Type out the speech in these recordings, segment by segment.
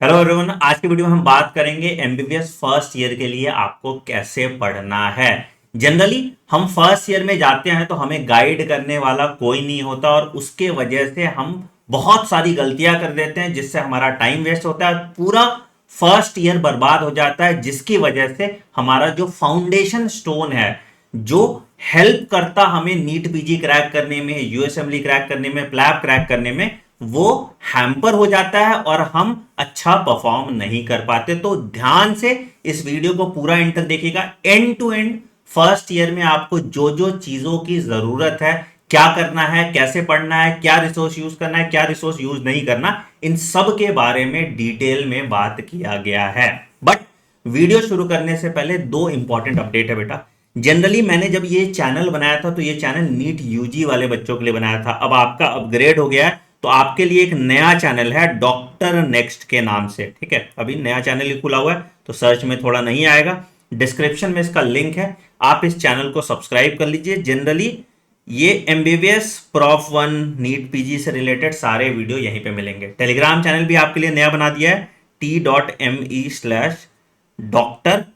Hello everyone, आज की video में हम बात करेंगे एमबीबीएस फर्स्ट ईयर के लिए आपको कैसे पढ़ना है। जनरली हम फर्स्ट ईयर में जाते हैं तो हमें गाइड करने वाला कोई नहीं होता और उसके वजह से हम बहुत सारी गलतियां कर देते हैं जिससे हमारा टाइम वेस्ट होता है, पूरा फर्स्ट ईयर बर्बाद हो जाता है, जिसकी वजह से हमारा जो फाउंडेशन स्टोन है, जो हेल्प करता हमें नीट पीजी क्रैक करने में, यूएसएमएलई क्रैक करने में, प्लैब क्रैक करने में, वो हैम्पर हो जाता है और हम अच्छा परफॉर्म नहीं कर पाते। तो ध्यान से इस वीडियो को पूरा एंड तक देखिएगा। End to end first year में आपको जो जो चीजों की जरूरत है, क्या करना है, कैसे पढ़ना है, क्या रिसोर्स यूज करना है, क्या रिसोर्स यूज नहीं करना, इन सब के बारे में डिटेल में बात किया गया है। बट वीडियो शुरू करने से पहले दो इंपॉर्टेंट अपडेट है बेटा। जनरली मैंने जब ये चैनल बनाया था तो ये चैनल नीट यूजी वाले बच्चों के लिए बनाया था। अब आपका अपग्रेड हो गया है तो आपके लिए एक नया चैनल है डॉक्टर नेक्स्ट के नाम से। ठीक है, अभी नया चैनल ही खुला हुआ है तो सर्च में थोड़ा नहीं आएगा, डिस्क्रिप्शन में इसका लिंक है, आप इस चैनल को सब्सक्राइब कर लीजिए। जनरली ये MBBS prof one NEET PG से रिलेटेड सारे वीडियो यहीं पे मिलेंगे। टेलीग्राम चैनल भी आपके लिए नया बना दिया है, t.me/डॉक्टर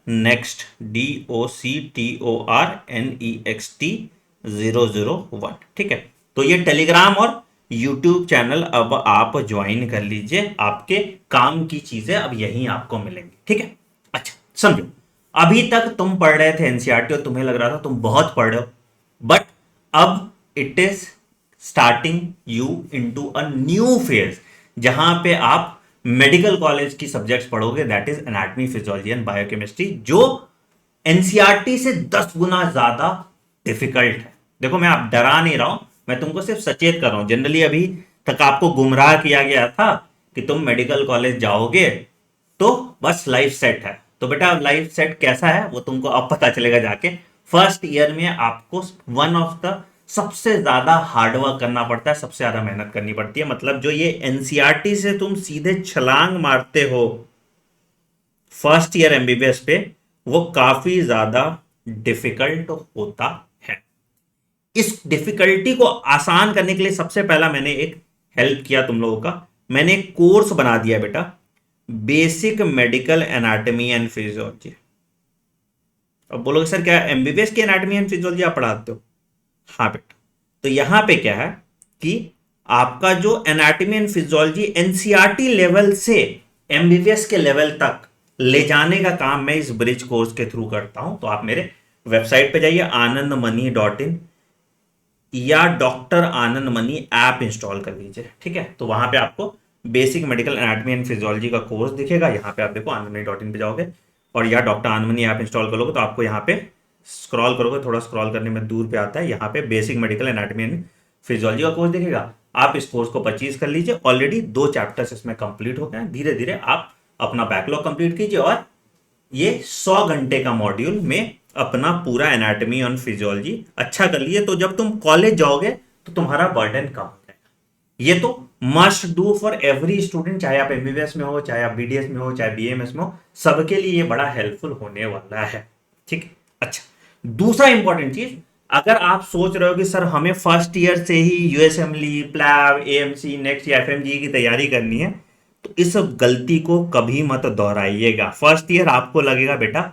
नेक्स्ट, DOCTORNEXT 001। ठीक है, तो ये टेलीग्राम और यूट्यूब चैनल अब आप ज्वाइन कर लीजिए, आपके काम की चीजें अब यहीं आपको मिलेंगी। ठीक है, अच्छा समझो, अभी तक तुम पढ़ रहे थे एनसीईआरटी और तुम्हें लग रहा था तुम बहुत पढ़ रहे हो, बट अब it is starting you into a new phase जहां पे आप मेडिकल कॉलेज की सब्जेक्ट्स पढ़ोगे, that is anatomy, physiology and biochemistry, जो एनसीईआरटी से 10 गुना ज्यादा डिफिकल्ट है। देखो, मैं आप डरा नहीं रहा हूं, मैं तुमको सिर्फ सचेत कर रहा हूं। जनरली अभी तक आपको गुमराह किया गया था कि तुम मेडिकल कॉलेज जाओगे तो बस लाइफ सेट है। तो बेटा लाइफ सेट कैसा है वो तुमको अब पता चलेगा जाके। फर्स्ट ईयर में आपको वन ऑफ द सबसे ज्यादा हार्डवर्क करना पड़ता है, सबसे ज्यादा मेहनत करनी पड़ती है। मतलब जो ये एनसीईआरटी से तुम सीधे छलांग मारते हो फर्स्ट ईयर एमबीबीएस पे, वो काफी ज्यादा डिफिकल्ट होता है। इस डिफिकल्टी को आसान करने के लिए सबसे पहला मैंने एक हेल्प किया तुम लोगों का, मैंने एक कोर्स बना दिया बेटा, basic medical anatomy and physiology. अब बोलोगे सर क्या एमबीबीएस की एनाटॉमी एंड फिजियोलॉजी आप पढ़ाते हो? हाँ बेटा, तो यहां पे क्या है कि आपका जो anatomy and physiology NCERT level से एमबीबीएस के लेवल तक ले जाने का काम मैं इस ब्रिज कोर्स के थ्रू करता हूं। तो आप मेरे वेबसाइट पे जाइए anandmani.in या डॉक्टर आनंद मनी ऐप इंस्टॉल कर लीजिए। ठीक है, तो वहां पे आपको basic medical anatomy and physiology का कोर्स दिखेगा। यहाँ पे आप देखो anandmani.in पे जाओगे और या डॉक्टर आनंद मनी ऐप इंस्टॉल करोगे तो आपको यहाँ पे स्क्रॉल करोगे, थोड़ा स्क्रॉल करने में दूर पे आता है, यहाँ पे basic medical anatomy and physiology का कोर्स दिखेगा। आप इस कोर्स को परचेज कर लीजिए। ऑलरेडी 2 चैप्टर्स इसमें कंप्लीट हो गए हैं। धीरे धीरे आप अपना बैकलॉग कंप्लीट कीजिए और ये 100 घंटे का मॉड्यूल में अपना पूरा एनाटॉमी और फिजियोलॉजी अच्छा कर लिए तो जब तुम कॉलेज जाओगे तो तुम्हारा बर्डन कम हो जाएगा। ये तो must do for every student, चाहे आप एमबीबीएस में हो, चाहे आप बीडीएस में हो, चाहे बीएमएस में हो, सबके लिए ये बड़ा हेल्पफुल होने वाला है। ठीक है, अच्छा दूसरा इंपॉर्टेंट चीज, अगर आप सोच रहे हो कि सर हमें फर्स्ट ईयर से ही यूएसएमएलई, प्लैब, एएमसी, नेक्स्ट या एफएमजी की तैयारी करनी है, तो इस गलती को कभी मत दोहराइएगा। फर्स्ट ईयर आपको लगेगा बेटा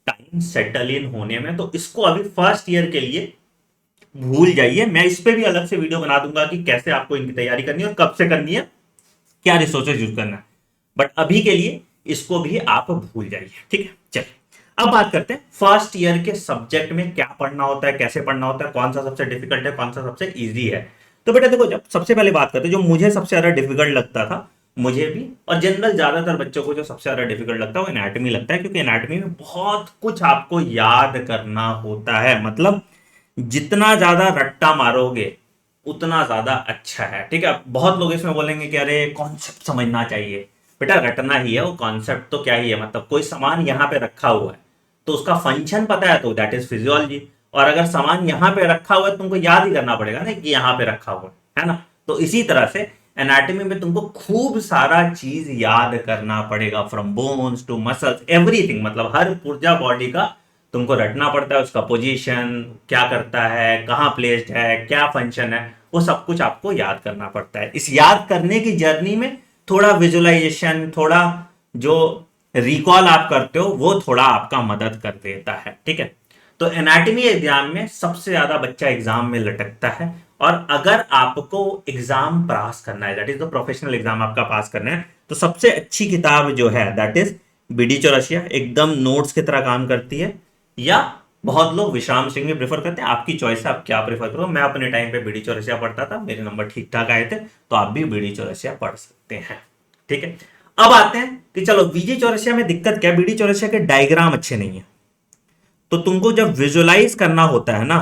टाइम सेटल इन होने में, तो इसको अभी फर्स्ट ईयर के लिए भूल जाइए। मैं इस पे भी अलग से वीडियो बना दूंगा कि कैसे आपको इनकी तैयारी करनी है और कब से करनी है, क्या रिसोर्सेज यूज करना है। बट अभी के लिए इसको भी आप भूल जाइए। ठीक है, चलिए अब बात करते हैं फर्स्ट ईयर के सब्जेक्ट में क्या पढ़ना होता है, कैसे पढ़ना होता है, कौन सा सबसे डिफिकल्ट है, कौन सा सबसे इजी है। तो बेटा देखो, जब सबसे पहले बात करते हैं जो मुझे सबसे ज्यादा डिफिकल्ट लगता था, मुझे भी और जनरल ज्यादातर बच्चों को जो सबसे ज्यादा डिफिकल्ट लगता है वो एनाटॉमी लगता है, क्योंकि एनाटॉमी में बहुत कुछ आपको याद करना होता है। मतलब जितना ज्यादा रट्टा मारोगे उतना ज्यादा अच्छा है। ठीक है, बहुत लोग इसमें बोलेंगे कि अरे कॉन्सेप्ट समझना चाहिए। बेटा रटना ही है, वो कॉन्सेप्ट तो क्या ही है। मतलब कोई सामान यहाँ पे रखा हुआ है तो उसका फंक्शन पता है तो दैट इज फिजियोलॉजी, और अगर सामान यहाँ पे रखा हुआ है तुमको याद ही करना पड़ेगा ना कि यहाँ पे रखा हुआ है ना। तो इसी तरह से एनाटॉमी में तुमको खूब सारा चीज याद करना पड़ेगा, from bones to muscles everything. मतलब हर पुर्जा बॉडी का तुमको रटना पड़ता है, उसका पोजीशन क्या करता है, कहाँ प्लेस्ड है, क्या फंक्शन है, वो सब कुछ आपको याद करना पड़ता है। इस याद करने की जर्नी में थोड़ा विजुअलाइजेशन, थोड़ा जो रिकॉल आप करते हो वो थोड़ा आपका मदद कर देता है, ठीक है। तो एनाटॉमी एग्जाम में सबसे ज्यादा बच्चा एग्जाम में लटकता है, और अगर आपको एग्जाम पास करना है, that is the professional exam आपका पास करना है, तो सबसे अच्छी किताब जो है दैट इज बीडी चौरसिया, एकदम नोट्स की तरह काम करती है। या बहुत लोग विश्राम सिंह भी प्रेफर करते हैं, आपकी चॉइस है आप क्या प्रेफर करो। मैं अपने टाइम पे बीडी चौरसिया पढ़ता था, मेरे नंबर ठीक ठाक आए थे, तो आप भी बीडी चौरसिया पढ़ सकते हैं, ठीक है। अब आते हैं कि चलो बीडी चौरसिया में दिक्कत क्या है, बीडी चौरसिया के डायग्राम अच्छे नहीं है, तो तुमको जब विजुअलाइज करना होता है ना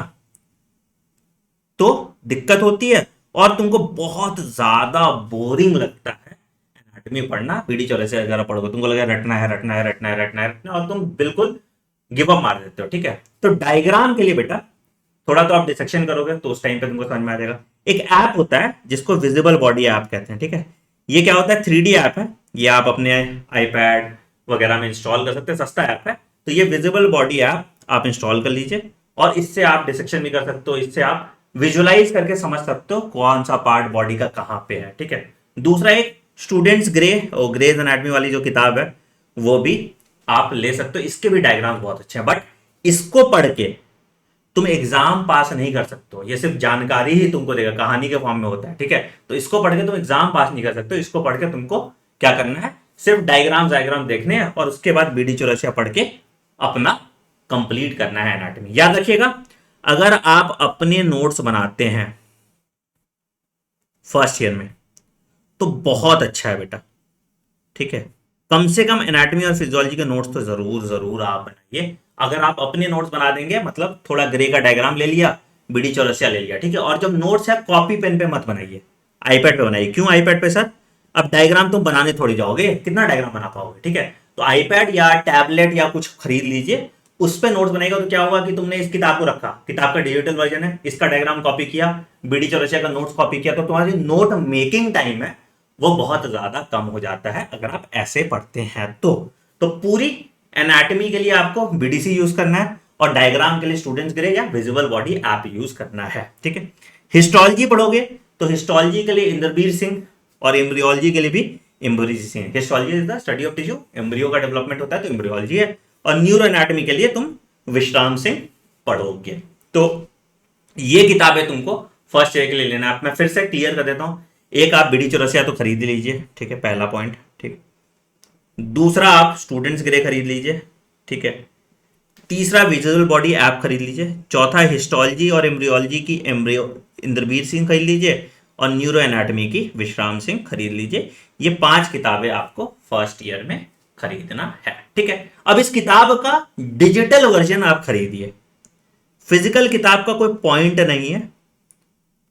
तो दिक्कत होती है, और तुमको बहुत ज्यादा बोरिंग लगता है एनाटॉमी पढ़ना। बीडी चौरसिया अगर पढ़ोगे तुमको लगेगा रटना है रटना है रटना है रटना है रटना है, और तुम बिल्कुल गिव अप मार देते हो, ठीक है। तो डायग्राम के लिए बेटा थोड़ा तो आप डिसेक्शन करोगे तो उस टाइम पे तुमको समझ में आ जाएगा। एक ऐप होता है जिसको विजिबल बॉडी ऐप कहते हैं, ठीक है। ये क्या होता है, 3D ऐप है, ये आप अपने आईपैड वगैरह में इंस्टॉल कर सकते हैं, सस्ता ऐप है। तो ये विजिबल बॉडी ऐप आप इंस्टॉल कर लीजिए, और इससे आप डिसेक्शन भी कर सकते हो, इससे आप विजुअलाइज करके समझ सकते हो कौन सा पार्ट बॉडी का कहां पे है, ठीक है। दूसरा एक स्टूडेंट्स ग्रे और ग्रेज एनाटॉमी वाली जो किताब है वो भी आप ले सकते हो, इसके भी डायग्राम बहुत अच्छे हैं, बट इसको पढ़ के तुम एग्जाम पास नहीं कर सकते हो, ये सिर्फ जानकारी ही तुमको देगा, कहानी के फॉर्म में होता है, ठीक है। तो इसको पढ़ के तुम एग्जाम पास नहीं कर सकते हो, इसको पढ़ के तुमको क्या करना है, सिर्फ डायग्राम देखने हैं, और उसके बाद बीडी चौरसिया पढ़ के अपना कंप्लीट करना है एनाटॉमी। याद रखिएगा, अगर आप अपने नोट्स बनाते हैं फर्स्ट ईयर में तो बहुत अच्छा है बेटा, ठीक है। कम से कम एनाटॉमी और फिजियोलॉजी के नोट्स तो जरूर जरूर आप बनाइए। अगर आप अपने नोट्स बना देंगे, मतलब थोड़ा ग्रे का डायग्राम ले लिया, बीडी चौरसिया ले लिया, ठीक है। और जब नोट्स है कॉपी पेन पे मत बनाइए, आईपैड पे बनाइए। क्यों आईपैड पे सर? अब डायग्राम तुम बनाने थोड़ी जाओगे, कितना डायग्राम बना पाओगे, ठीक है। तो आईपैड या टैबलेट या कुछ खरीद लीजिए, उस पर नोट्स बनाएगा, तो क्या होगा कि तुमने इस किताब को रखा, किताब का डिजिटल वर्जन है, इसका डायग्राम कॉपी किया, बीडी चौरसिया का नोट्स कॉपी किया, तो तुम्हारी नोट मेकिंग टाइम है वो बहुत ज्यादा कम हो जाता है अगर आप ऐसे पढ़ते हैं तो पूरी एनाटॉमी के लिए आपको बीडीसी यूज करना है, और डायग्राम के लिए स्टूडेंट्स ग्रे या विजुअल बॉडी ऐप यूज करना है, ठीक है। हिस्टोलॉजी पढ़ोगे तो हिस्टोलॉजी के लिए इंद्रबीर सिंह, और एम्ब्रियोलॉजी के लिए भी embryo Singh. Histology is the study of tissue, embryo का डेवलपमेंट होता है तो एम्ब्रियोलॉजी है, और न्यूरो एनाटॉमी के लिए तुम विश्राम सिंह पढ़ोगे। तो ये किताबें तुमको फर्स्ट ईयर के लिए लेना है। मैं फिर से क्लियर कर देता हूं, एक आप बीडी चौरसिया तो खरीद लीजिए, ठीक है, पहला पॉइंट, ठीक। दूसरा आप स्टूडेंट्स ग्रे खरीद लीजिए, ठीक है। तीसरा विजुअल बॉडी ऐप खरीद लीजिए। चौथा हिस्टोलॉजी और एम्ब्रियोलॉजी की इंद्रबीर सिंह खरीद लीजिए, और न्यूरो एनाटॉमी की विश्राम सिंह खरीद लीजिए। ये 5 किताबें आपको फर्स्ट ईयर में खरीदना है, ठीक है। अब इस किताब का डिजिटल वर्जन आप खरीदिए, फिजिकल किताब का कोई पॉइंट नहीं है,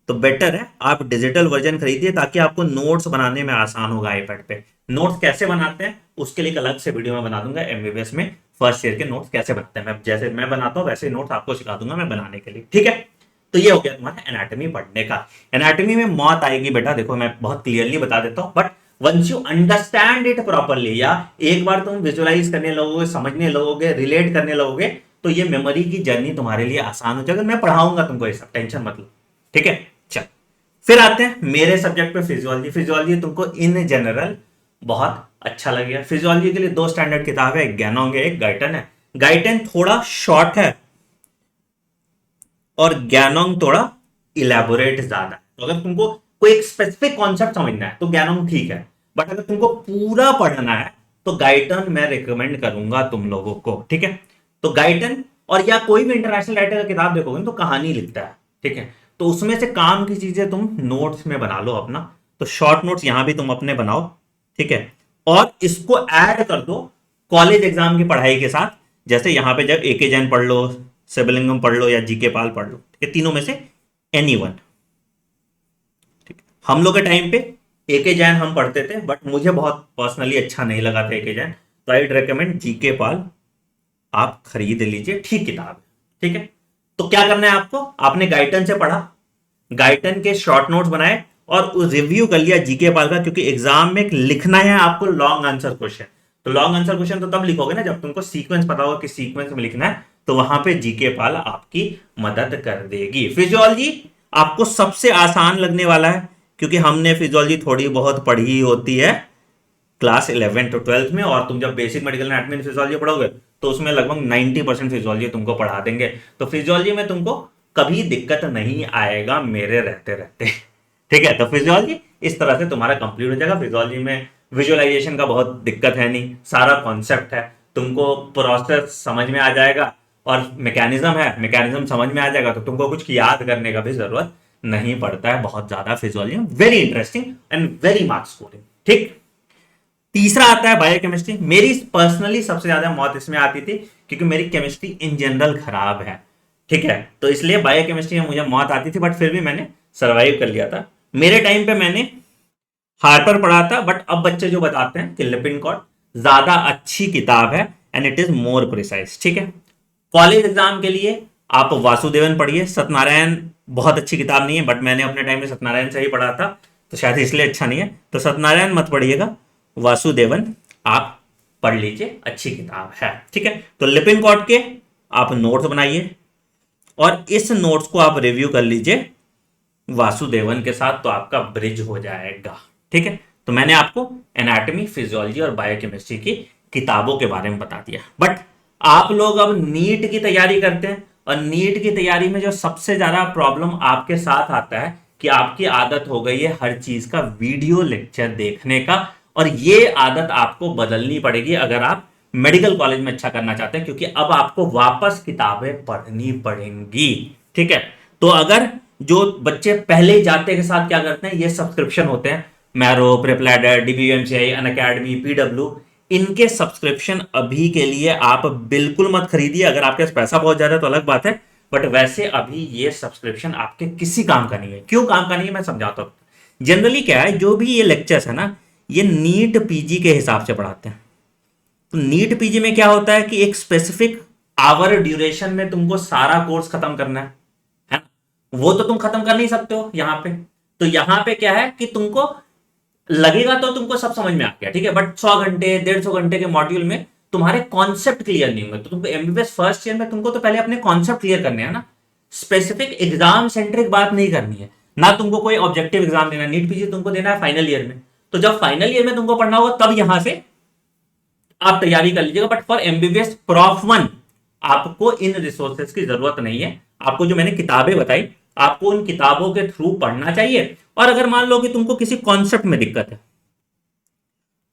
तो बेटर है आप डिजिटल वर्जन खरीदिए, ताकि आपको नोट्स बनाने में आसान होगा आईपैड पे। नोट्स कैसे बनाते हैं उसके लिए एक अलग से वीडियो में बना दूंगा, एमबीबीएस में फर्स्ट ईयर के नोट्स कैसे बनते हैं, मैं जैसे मैं बनाता हूं वैसे नोट्स आपको सिखा दूंगा मैं बनाने के लिए, ठीक है। तो ये हो गया तुम्हारा एनाटॉमी पढ़ने का। एनाटॉमी में मौत आएगी बेटा, देखो मैं बहुत क्लियरली बता देता हूं, but once you understand it properly, या एक बार तुम विजुअलाइज करने लगोगे, समझने लगोगे, रिलेट करने लगोगे, तो ये मेमोरी की जर्नी तुम्हारे लिए आसान हो जाएगी। मैं पढ़ाऊंगा तुमको ये सब, टेंशन मत लो, ठीक है। चल फिर आते हैं मेरे सब्जेक्ट पे, फिजियोलॉजी। फिजियोलॉजी तुमको इन जनरल बहुत अच्छा लगेगा। फिजियोलॉजी के लिए 2 स्टैंडर्ड किताब है, एक गैनोंग है, एक गाइटन है। गाइटन थोड़ा शॉर्ट है और गैनोंग थोड़ा इलेबोरेट ज्यादा है। तो अगर तुमको कोई एक स्पेसिफिक कॉन्सेप्ट समझना है तो गैनोंग ठीक है, बट अगर तुमको पूरा पढ़ना है तो गाइटन मैं रिकमेंड करूंगा तुम लोगों को, ठीक है। तो गाइटन, और या कोई भी इंटरनेशनल राइटर का किताब देखोगे तो कहानी लिखता है, ठीक है। तो उसमें से काम की चीजें तुम नोट्स में बना लो अपना, तो शॉर्ट नोट्स यहां भी तुम अपने बनाओ, ठीक है। और इसको ऐड कर दो कॉलेज एग्जाम की पढ़ाई के साथ, जैसे यहां पे जब एके जैन पढ़ लो, शिवलिंगम पढ़ लो, या जीके पाल पढ़ लो, ठीक है, तीनों में से एनी वन, ठीक है। हम लोग के टाइम पे एके जैन हम पढ़ते थे, बट मुझे बहुत पर्सनली अच्छा नहीं लगा था एके जैन, तो आई रिकमेंड जीके पाल आप खरीद लीजिए, ठीक किताब है, ठीक है। तो क्या करना है आपको, आपने गाइटन से पढ़ा, गाइटन के शॉर्ट नोट्स बनाए, और रिव्यू कर लिया जीके पाल का, क्योंकि एग्जाम में लिखना है आपको लॉन्ग आंसर क्वेश्चन। तो लॉन्ग आंसर क्वेश्चन तो तब लिखोगे ना जब तुमको सीक्वेंस पता होगा कि सीक्वेंस में लिखना है, तो वहां पे जीके पाल आपकी मदद कर देगी। फिजियोलॉजी आपको सबसे आसान लगने वाला है, क्योंकि हमने फिजियोलॉजी थोड़ी बहुत पढ़ी होती है क्लास 11 to 12 में, और तुम जब basic medical anatomy and physiology पढ़ोगे तो उसमें लगभग 90% फिजियोलॉजी तुमको पढ़ा देंगे। तो फिजियोलॉजी में तुमको कभी दिक्कत नहीं आएगा मेरे रहते रहते। ठीक है, तो फिजियोलॉजी इस तरह से तुम्हारा कंप्लीट हो जाएगा। फिजियोलॉजी में विजुअलाइजेशन का बहुत दिक्कत है नहीं, सारा कॉन्सेप्ट है, तुमको प्रोसेस समझ में आ जाएगा, और मैकेनिज्म है, मैकेनिज्म समझ में आ जाएगा, तो तुमको कुछ याद करने का भी जरूरत नहीं पड़ता है बहुत ज्यादा। Physiology very interesting and very marks scoring. ठीक, तीसरा आता है बायोकेमिस्ट्री। मेरी पर्सनली सबसे ज्यादा मौत इसमें आती थी क्योंकि मेरी केमिस्ट्री इन जनरल खराब है। ठीक है, तो इसलिए बायोकेमिस्ट्री में मुझे मौत आती थी, बट फिर भी मैंने सर्वाइव कर लिया था। मेरे टाइम पे मैंने हार्पर पढ़ा था, बट अब बच्चे जो बताते हैं कि लिपिनकॉट ज्यादा अच्छी किताब है and it is more precise. ठीक है, कॉलेज एग्जाम के लिए आप वासुदेवन पढ़िए। सत्यनारायण बहुत अच्छी किताब नहीं है, बट मैंने अपने टाइम में सत्यनारायण से ही पढ़ा था, तो शायद इसलिए अच्छा नहीं है, तो सत्यनारायण मत पढ़िएगा, वासुदेवन आप पढ़ लीजिए, अच्छी किताब है। ठीक है, तो लिपिनकॉट के आप नोट्स बनाइए और इस नोट्स को आप रिव्यू कर लीजिए वासुदेवन के साथ, तो आपका ब्रिज हो जाएगा। ठीक है, तो मैंने आपको एनाटॉमी, फिजियोलॉजी और बायोकेमिस्ट्री की किताबों के बारे में बता दिया। बट आप लोग अब नीट की तैयारी करते हैं, और नीट की तैयारी में जो सबसे ज्यादा प्रॉब्लम आपके साथ आता है कि आपकी आदत हो गई है हर चीज का वीडियो लेक्चर देखने का, और ये आदत आपको बदलनी पड़ेगी अगर आप मेडिकल कॉलेज में अच्छा करना चाहते हैं, क्योंकि अब आपको वापस किताबें पढ़नी पड़ेंगी। ठीक है, तो अगर जो बच्चे पहले ही जाते के साथ क्या करते हैं, ये सब्सक्रिप्शन होते हैं, मैरो, प्रिपलैडर, डीबीएमसीआई, अनअकैडमी, पीडब्ल्यू, इनके सब्सक्रिप्शन अभी के लिए आप बिल्कुल मत खरीदिए। अगर आपके पास पैसा बहुत ज्यादा है तो अलग बात है, बट वैसे अभी ये सब्सक्रिप्शन आपके किसी काम का नहीं है। क्यों काम का नहीं है मैं समझाता हूं। जनरली क्या है, जो भी ये लेक्चर्स है ना, ये नीट पीजी के हिसाब से पढ़ाते हैं। तो नीट पीजी में क्या होता है कि एक स्पेसिफिक आवर ड्यूरेशन में तुमको सारा कोर्स खत्म करना है ना? वो तो तुम खत्म कर नहीं सकते हो यहां पे। तो यहां पे क्या है कि तुमको लगेगा तो तुमको सब समझ में आ गया, ठीक है, बट 100 घंटे 150 घंटे के मॉड्यूल में तुम्हारे कॉन्सेप्ट क्लियर नहीं होंगे। तो तुमको एमबीबीएस फर्स्ट ईयर में तुमको तो पहले अपने कॉन्सेप्ट क्लियर करने हैं ना, स्पेसिफिक एग्जाम सेंट्रिक बात नहीं करनी है ना, तुमको कोई ऑब्जेक्टिव एग्जाम देना है। नीट पीजी तुमको देना है फाइनल ईयर में, तो जब फाइनल ईयर में तुमको पढ़ना होगा तब यहां से आप तैयारी कर लीजिएगा। बट फॉर एमबीबीएस प्रॉफ 1 आपको इन रिसोर्सेज की जरूरत नहीं है। आपको जो मैंने किताबें बताई, आपको उन किताबों के थ्रू पढ़ना चाहिए। और अगर मान लो कि तुमको किसी कॉन्सेप्ट में दिक्कत है,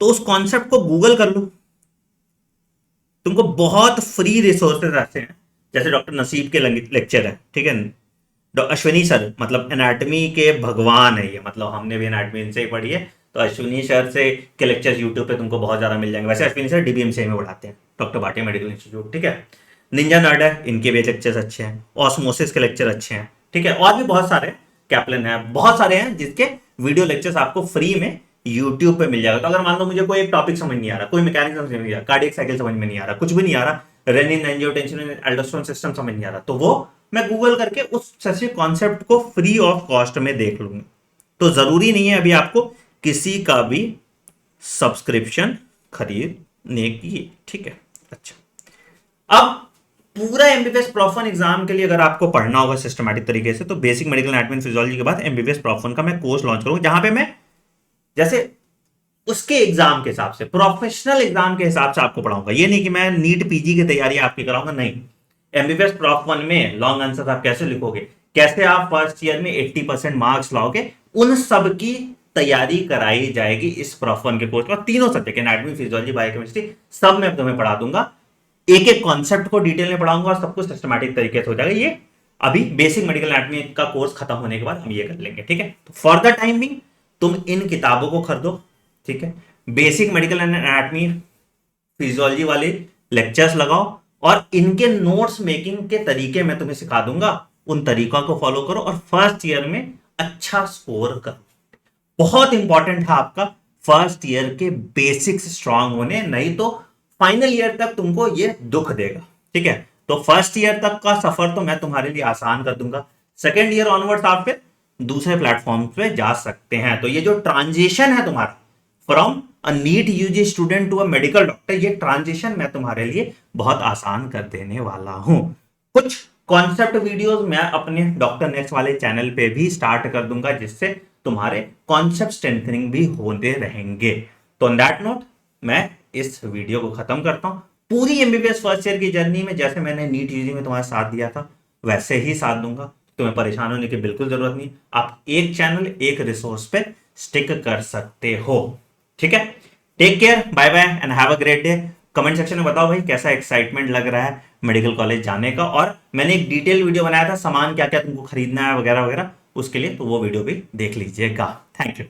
तो उस कॉन्सेप्ट को गूगल कर लो। तुमको बहुत फ्री रिसोर्सेज ऐसे हैं, जैसे डॉक्टर नसीब के लेक्चर है, ठीक है, अश्विनी सर मतलब एनाटॉमी के भगवान है ये, मतलब हमने भी एनाटॉमी इनसे ही पढ़ी है, तो अश्विनी सर से के लेक्चर्स यूट्यूब पे तुमको बहुत ज्यादा मिल जाएंगे। वैसे अश्विनी सर डीबीएमसीआई में पढ़ाते हैं, डॉक्टर भाटिया मेडिकल इंस्टीट्यूट। ठीक है, निंजा नर्ड है, इनके भी लेक्चर्स अच्छे हैं, ऑस्मोसिस के लेक्चर अच्छे हैं। ठीक है, और भी बहुत सारे, कैप्लन है, बहुत सारे हैं जिसके वीडियो लेक्चर्स आपको फ्री में यूट्यूब पे मिल जाएगा। तो अगर मान लो मुझे कोई एक टॉपिक समझ नहीं आ रहा, कोई मैकेनिज्म समझ नहीं आ रहा, कार्डियक साइकिल समझ में नहीं आ रहा, कुछ भी नहीं आ रहा, रेनिन एंजियोटेंसिन एल्डोस्टेरोन सिस्टम समझ नहीं आ रहा, तो वो मैं गूगल करके उस सच्चे कॉन्सेप्ट को फ्री ऑफ कॉस्ट में देख लूंगा। तो जरूरी नहीं है अभी आपको किसी का भी सब्सक्रिप्शन खरीदने की। ठीक है, अच्छा, अब पूरा एमबीबीएस प्रॉफ 1 एग्जाम के लिए अगर आपको पढ़ना होगा सिस्टमैटिक तरीके से, तो basic medical anatomy and physiology के बाद एमबीबीएस प्रॉफ 1 का मैं कोर्स लॉन्च करूंगा, जहां पे मैं जैसे उसके एग्जाम के हिसाब से, प्रोफेशनल एग्जाम के हिसाब से आपको पढ़ाऊंगा। ये नहीं कि मैं नीट पीजी की तैयारी आपकी कराऊंगा, नहीं। एमबीबीएस प्रॉफ 1 में लॉन्ग आंसर आप कैसे लिखोगे, कैसे आप फर्स्ट ईयर में 80% मार्क्स लाओगे, उन सब की तैयारी कराई जाएगी इस प्रॉफ 1 के कोर्स में। तीनों सब्जेक्ट एनाटॉमी, फिजियोलॉजी, बायोकेमिस्ट्री सब मैं तुम्हें पढ़ा दूंगा। एक एक कॉन्सेप्ट को डिटेल में पढ़ाऊंगा और सब कुछ सिस्टमैटिक तरीके से हो जाएगा। ये अभी बेसिक मेडिकल एनाटॉमी का कोर्स खत्म होने के बाद हम ये कर लेंगे। ठीक है, तो फॉर द टाइम बिंग तुम इन किताबों को खरीदो। ठीक है, बेसिक मेडिकल एनाटॉमी, फिजियोलॉजी वाले लेक्चर्स लगाओ, और इनके नोट्स मेकिंग के तरीके मैं तुम्हें सिखा दूंगा, उन तरीकों को फॉलो करो और फर्स्ट ईयर में अच्छा स्कोर करो। बहुत इंपॉर्टेंट है आपका फर्स्ट ईयर के बेसिक्स स्ट्रांग होने, नहीं तो फाइनल ईयर तक तुमको ये दुख देगा। ठीक है, तो फर्स्ट ईयर तक का सफर तो मैं तुम्हारे लिए आसान कर दूंगा। सेकेंड ईयर ऑनवर्ड्स आप फिर दूसरे प्लेटफॉर्म पे जा सकते हैं। तो ये जो ट्रांजिशन है तुम्हारा from a NEET UG student to a medical doctor, ये ट्रांजिशन मैं तुम्हारे लिए बहुत आसान कर देने वाला हूं। कुछ कॉन्सेप्ट वीडियोस मैं अपने डॉक्टर नेक्स्ट वाले चैनल पे भी स्टार्ट कर दूंगा, जिससे तुम्हारे कॉन्सेप्ट स्ट्रेंथनिंग भी होते रहेंगे। तो ऑन दैट नोट मैं इस वीडियो को खत्म करता हूं। पूरी एमबीबीएस फर्स्ट ईयर की जर्नी में जैसे मैंने नीट यूजी में तुम्हारा साथ दिया था वैसे ही साथ दूंगा। तुम्हें परेशान होने की बिल्कुल जरूरत नहीं। आप एक चैनल एक रिसोर्स पे स्टिक कर सकते हो। ठीक है, take care, bye bye and have a great day. Comment section में बताओ भाई कैसा एक्साइटमेंट लग रहा है मेडिकल कॉलेज जाने का। और मैंने एक डिटेल वीडियो बनाया था सामान क्या क्या तुमको खरीदना है वगैरह वगैरह, उसके लिए तो वो वीडियो भी देख लीजिएगा। Thank you.